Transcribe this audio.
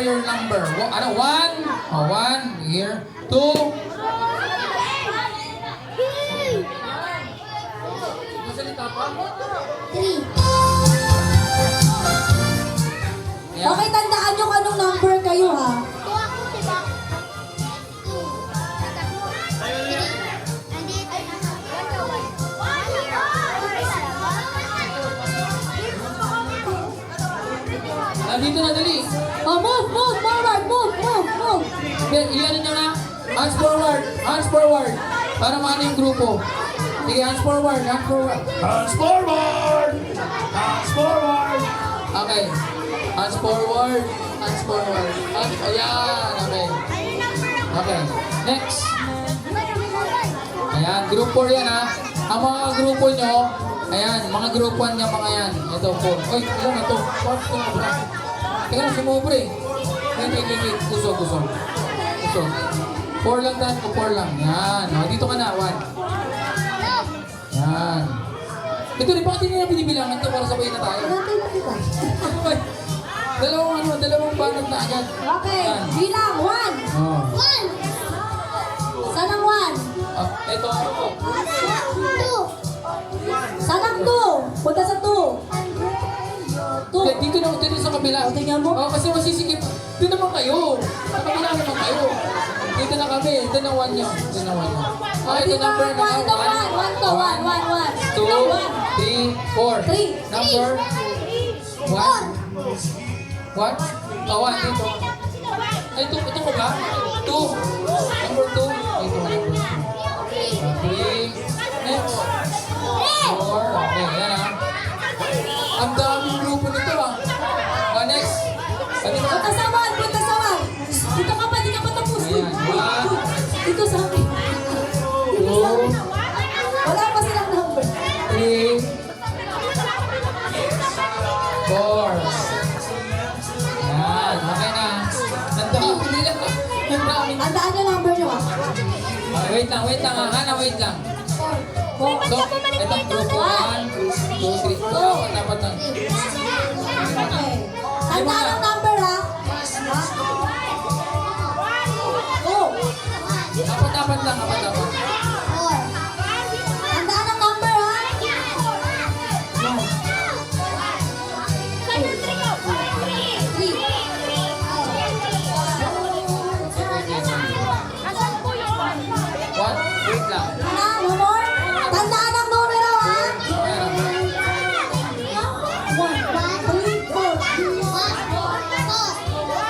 your number. Ano? 1. Oh, 1. Here. 2. Masalita pa? 3. Yan. Okay, tandaan nyo kung anong number kayo, ha? Dito na, dali. Oh, move, forward, move. Iyan nyo na. Hands forward. Hands forward. Para maano yung grupo. Sige, hands forward. Hands forward. Hands forward! Hands forward! Okay. Hands forward. Hands forward. Ayan. Okay. Okay. Next. Ayan. Group 4 yan, ha. Ang mga grupo nyo, ayan. Mga group 1 niya, mga yan. Ito, 4. Uy, ilan ito? 4. Teka lang, sumubre. Wait. Kusog. 4 lang dahil ko, 4 lang. Yan. O, dito ka na, 1. Yan. Ito rin, bakit hindi na binibilangan ito para sabay na tayo? Natin na kita. Dalawang banat na agad. Okay, Yan. bilang. 1. Oh. 1. Saan ang 1? Ito. 2. Saan ang 2? Punta sa 2. 2. Dito sa kabila. O, tingnan mo. Oh, kasi masisikip. Dito naman kayo. Sa kabila naman kayo. Dito na kami. Ito na 1 nyo. Ito na 1 nyo. Oh, ito number na. 1 to 1. 2, 3, 4. 3. Number 1. What? Oh, 1 dito. Ay, ito ko ba? 2. Number 2. Ito, number 2. 3. Next. 4. Okay, yan ha. Ang daming grupo nito ah. Oh, next. Pati na. Punta sa 1. Dito ka pa, di ka pa tapos. Ayan. 1, Dito sa akin. 2, Wala pa silang number. 3, 4. Yan. Okay na. Hindi lang. Ang daming. Tandaan nyo number nyo, ha? Wait lang ah. Hana, wait lang. So, itong grupo 1, 2, 3. Oh, dapat na. Okay. Tandaan ang number